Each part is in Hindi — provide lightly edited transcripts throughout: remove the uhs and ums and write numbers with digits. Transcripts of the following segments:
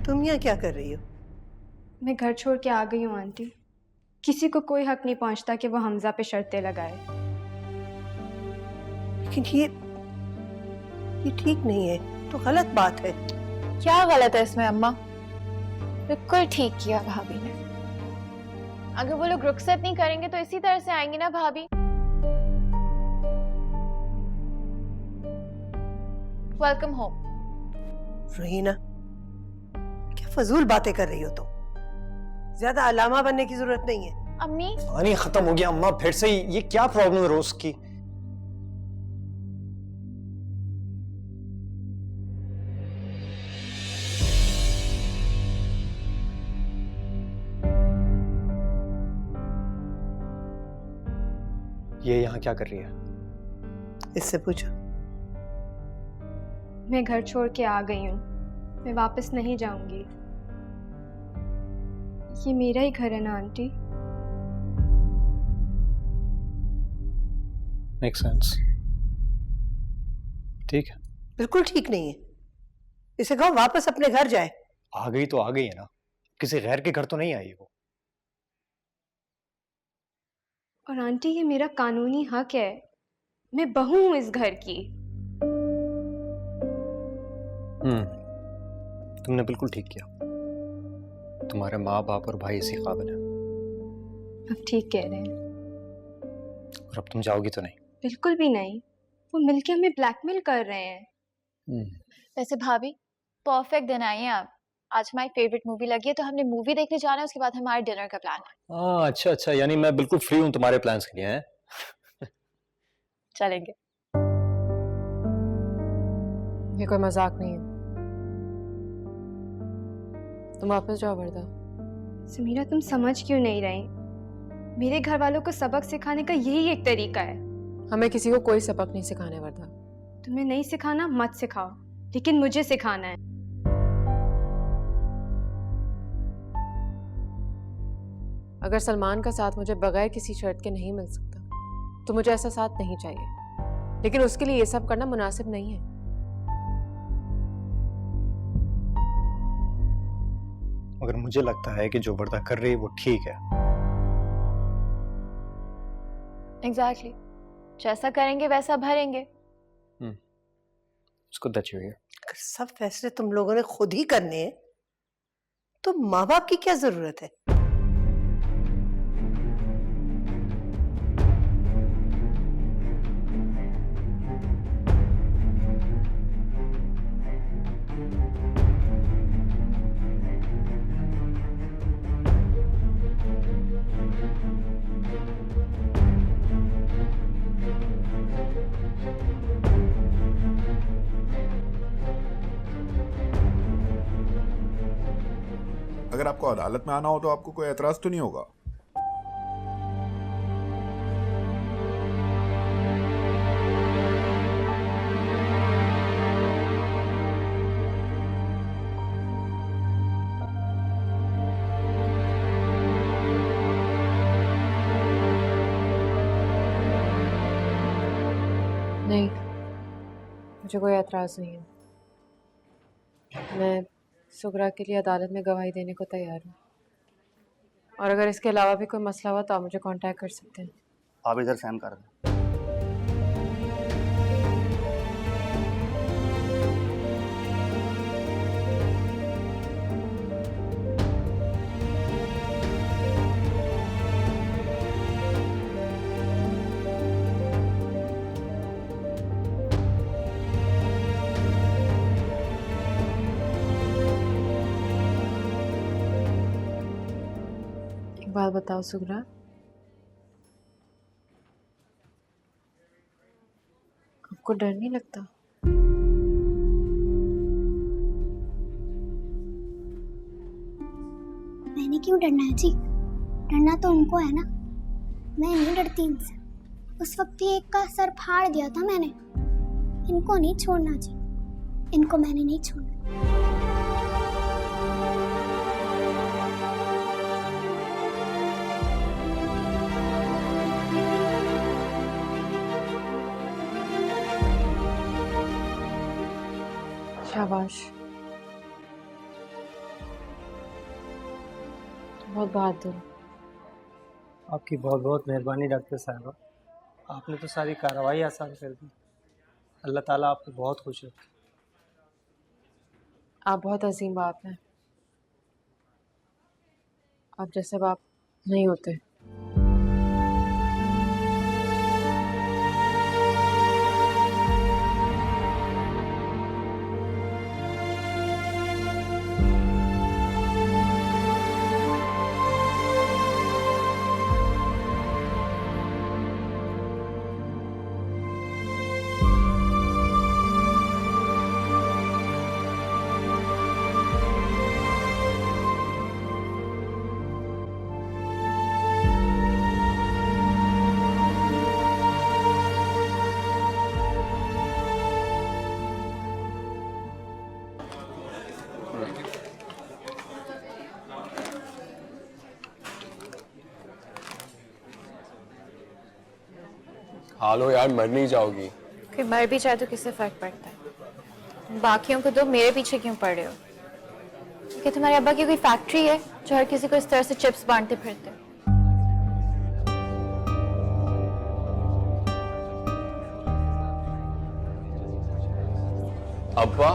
तुम यहाँ क्या कर रही हो? मैं घर छोड़ के आ गई हूँ आंटी। किसी को कोई हक नहीं पहुंचता कि वो हमजा पे शर्तें लगाए। लेकिन ये ठीक नहीं है, तो गलत बात है। क्या गलत है इसमें अम्मा? बिल्कुल ठीक किया भाभी ने। अगर वो लोग रुखसत नहीं करेंगे तो इसी तरह से आएंगे ना भाभी। Welcome home. रहीना, क्या फजूल बातें कर रही हो तुम? ज्यादा अलामा बनने की जरूरत नहीं है। अम्मी पानी खत्म हो गया अम्मा, फिर से ये क्या प्रॉब्लम है रोज की? ये यहाँ क्या कर रही है? इससे पूछो। मैं घर छोड़ के आ गई हूँ, मैं वापस नहीं जाऊंगी। ये मेरा ही घर है ना आंटी। Make sense. ठीक है। बिल्कुल ठीक नहीं है। इसे कहो वापस अपने घर जाए। आ गई तो आ गई है ना, किसी गैर के घर तो नहीं आई वो। और आंटी ये मेरा कानूनी हक है, मैं बहू हूं इस घर की। तुमने बिल्कुल ठीक किया। तुम्हारे माँ बाप और भाई इसी काबिल है। अब ठीक कह रहे हैं। और अब तुम जाओगी तो नहीं? बिल्कुल भी नहीं, वो मिलके हमें ब्लैकमेल कर रहे हैं। वैसे भाभी परफेक्ट दिन आई हैं आप। आज हमारी फेवरेट मूवी लगी है तो हमने मूवी देखने जाना है, उसके बाद हमारे डिनर का प्लान है। अच्छा अच्छा, यानी मैं बिल्कुल फ्री हूँ तुम्हारे प्लान्स के लिए हैं? चलेंगे। ये कोई मजाक नहीं है। तुम वापस जाओ वर्दा। समीरा तुम समझ क्यों नहीं रही? मेरे घर वालों को सबक सिखाने का यही एक तरीका है। हमें किसी को कोई सबक नहीं सिखाने वर्दा। तुम्हें नहीं सिखाना मत सिखाओ, लेकिन मुझे सिखाना है। अगर सलमान का साथ मुझे बगैर किसी शर्त के नहीं मिल सकता तो मुझे ऐसा साथ नहीं चाहिए, लेकिन उसके लिए ये सब करना मुनासिब नहीं है। मगर मुझे लगता है कि जो वर्दा कर रही है वो ठीक है। एग्जैक्टली जैसा करेंगे वैसा भरेंगे। It's good that you're here. अगर सब फैसले तुम लोगों ने खुद ही करने हैं तो माँ बाप की क्या जरूरत है? अगर आपको अदालत में आना हो तो आपको कोई एतराज तो नहीं होगा? नहीं, मुझे कोई एतराज नहीं है। मैं सुगरा के लिए अदालत में गवाही देने को तैयार हूँ, और अगर इसके अलावा भी कोई मसला हुआ तो आप मुझे कांटेक्ट कर सकते हैं। आप इधर सहन कर दें। एक बात बताओ सुगरा, आपको डर नहीं लगता? मैंने क्यों डरना है जी? डरना तो उनको है ना, मैं नहीं डरती इनसे। उस वक्त ही एक का सर फाड़ दिया था मैंने। इनको नहीं छोड़ना जी, इनको मैंने नहीं छोड़ना। शाबाश, बहुत बहादुर। आपकी बहुत बहुत मेहरबानी डॉक्टर साहबा, आपने तो सारी कार्रवाई आसान कर दी। अल्लाह ताला आपको बहुत खुश रखे। आप बहुत अजीम बाप हैं। आप जैसे बाप नहीं होते। खा लो यार, मर नहीं जाओगी। कोई मर भी जाए तो किससे फर्क पड़ता है? बाकियों को दो, मेरे पीछे क्यों पड़ रहे हो? क्या तुम्हारे अब्बा की कोई फैक्ट्री है जो हर किसी को इस तरह से चिप्स बांटते फिरते? अब्बा,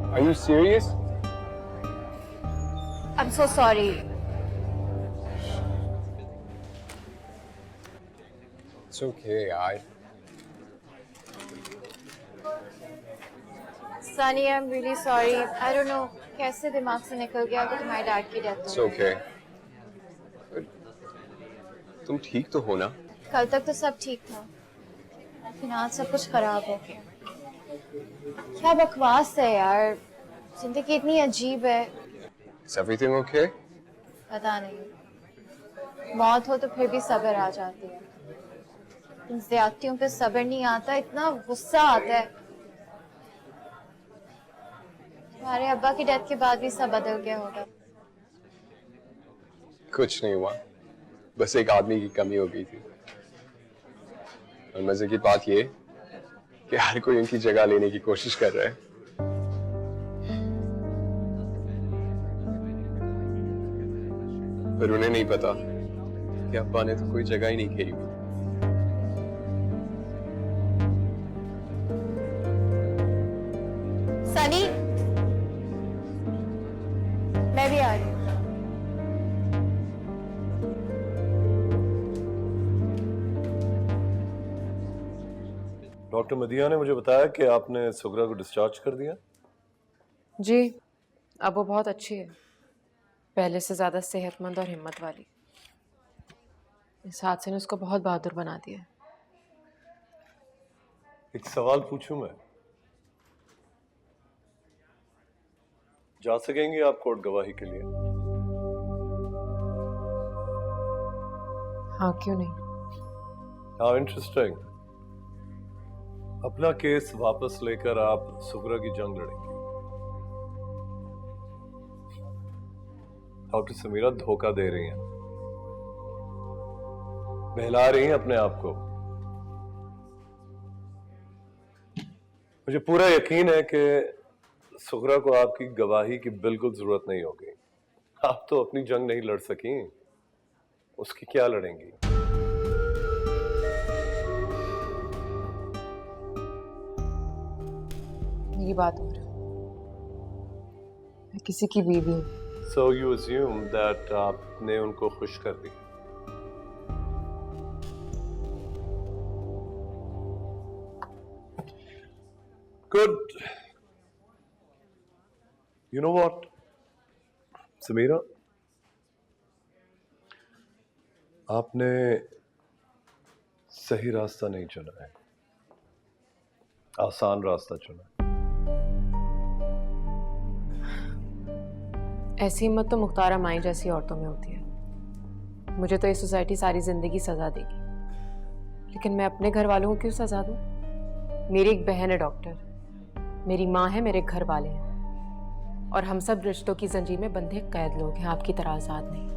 Are you serious? I'm so sorry. It's okay यार। Sunny, I'm really sorry. I don't know कैसे दिमाग से निकल गया कि तुम्हारे डैड की डेथ It's हो गई। okay। तुम ठीक तो हो ना? कल तक तो सब ठीक था, लेकिन आज सब कुछ खराब हो गया। क्या बकवास है यार, जिंदगी इतनी अजीब है। Is everything okay? पता नहीं, मौत हो तो फिर भी सब्र आ जाती है, इन ज्यादतियों पे सब्र नहीं आता, इतना गुस्सा आता है। तुम्हारे अब्बा की डेथ के बाद भी सब बदल गया होगा। कुछ नहीं हुआ, बस एक आदमी की कमी हो गई थी। और मजे की बात ये कि हर कोई उनकी जगह लेने की कोशिश कर रहा है। पर उन्हें नहीं पता कि अब्बा ने तो कोई जगह ही नहीं घेरी हुई। सनी, मैं भी आ रही हूँ। डॉक्टर मदिया ने मुझे बताया कि आपने सुगरा को डिस्चार्ज कर दिया। जी, अब वो बहुत अच्छी है, पहले से ज़्यादा सेहतमंद और हिम्मत वाली। इस हादसे ने उसको बहुत बहादुर बना दिया। एक सवाल पूछूं मैं? जा सकेंगे आप कोर्ट गवाही के लिए? हाँ, क्यों नहीं। हाँ, इंटरेस्टिंग। अपना केस वापस लेकर आप सुगरा की जंग लड़ेंगे। डॉक्टर समीरा धोखा दे रही हैं, बहला रही हैं अपने आप को। मुझे पूरा यकीन है कि सुगरा को आपकी गवाही की बिल्कुल जरूरत नहीं होगी। आप तो अपनी जंग नहीं लड़ सकी, उसकी क्या लड़ेंगी? मेरी बात हो रही है, मैं किसी की बीवी हूँ। So you assume that आपने उनको खुश कर दिया। Good. You know what, Samira, आपने सही रास्ता नहीं चुना है, आसान रास्ता चुना है। ऐसी हिम्मत तो मुख्तारा माई जैसी औरतों में होती है। मुझे तो ये सोसाइटी सारी जिंदगी सजा देगी, लेकिन मैं अपने घर वालों को क्यों सजा दूं? मेरी एक बहन है डॉक्टर, मेरी माँ है, मेरे घर वाले हैं, और हम सब रिश्तों की जंजीर में बंधे कैद लोग हैं, आपकी तरह आजाद नहीं।